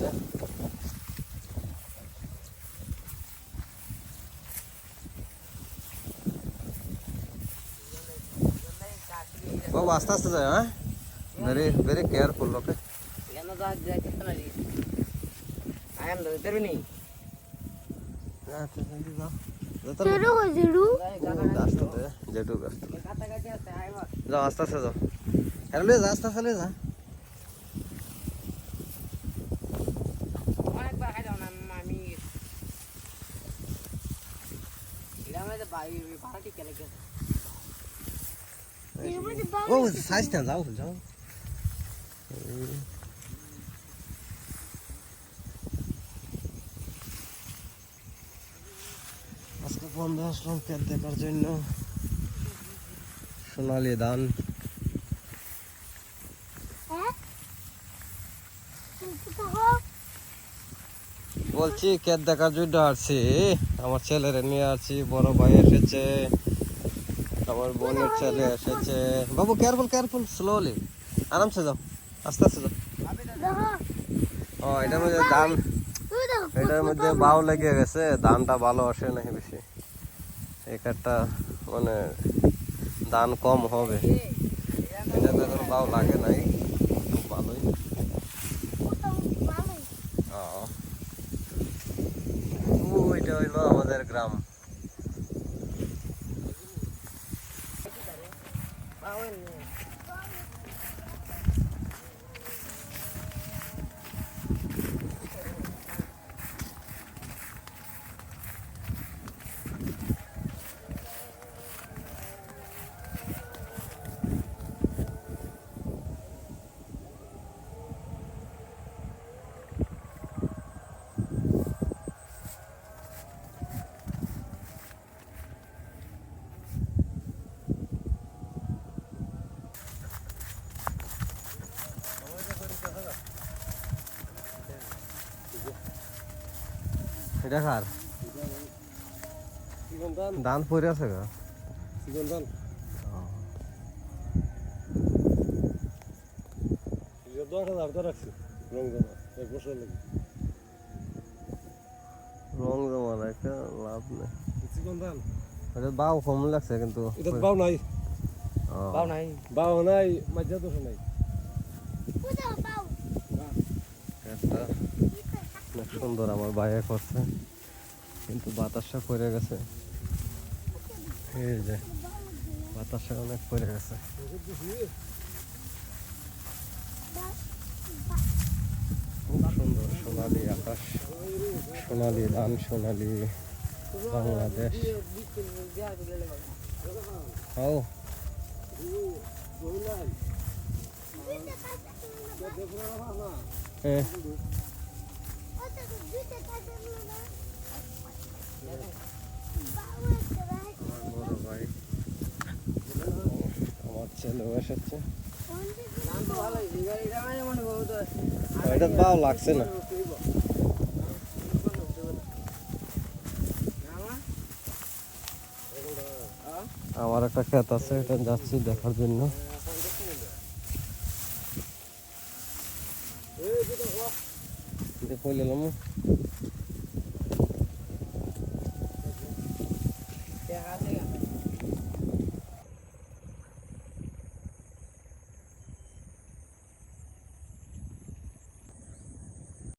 যাচ্ছে। বাবু আস্তে আস্তে যায়, হ্যাঁ, ভেরি ভেরি কেয়ারফুল। ওকে যাও আস্তে আস্তে যাও, হ্যাঁ লে যা, আস্তে আস্তে লে যা। ও সাইজ না, যাও যাও। আজকে বন্ধ আসলাম ক্ষেত দেখার জন্য। সোনালী ধান বলছি, ক্ষেত দেখার জন্য আসছি। আমার ছেলেরে নিয়ে আসছি, বড় ভাই এসেছে, আমার বোনের ছেলে এসেছে। বাবু কেয়ারফুল কেয়ারফুল, স্লোলি, আরামসে যাও, আস্তে আস্তে যাও। ও এটার মধ্যে ধান, এটার মধ্যে বাউ লেগে গেছে, ধানটা ভালো আসে নাকি বেশি। একটা মানে ধান কম হবে, এটা তো এখন বাউ লাগে নাই, খুব ভালোই। ওইটা হইলো আমাদের গ্রাম। এটা কার ধান পরে আছে গা? রং জমা রাখা লাভ নেই, বাউ কম লাগছে কিন্তু বাউ নাই, বাউ নাই, বাউ নাই, মাঝে দোষ নাই। একটা অনেক সুন্দর আমার বাইরে করছে, কিন্তু বাতাসটা পড়ে গেছে। এই যে বাতাসটা অনেক পড়ে গেছে। খুব সুন্দর সোনালী আকাশ, সোনালী ধান, সোনালী বাংলাদেশ। ও হ্যাঁ, বড় ভাই, আমার ছেলেও এসেছে। এটা ভালো লাগছে না। আমার একটা ক্ষেত আছে, এটা যাচ্ছি দেখার জন্য। দেখে নিলাম।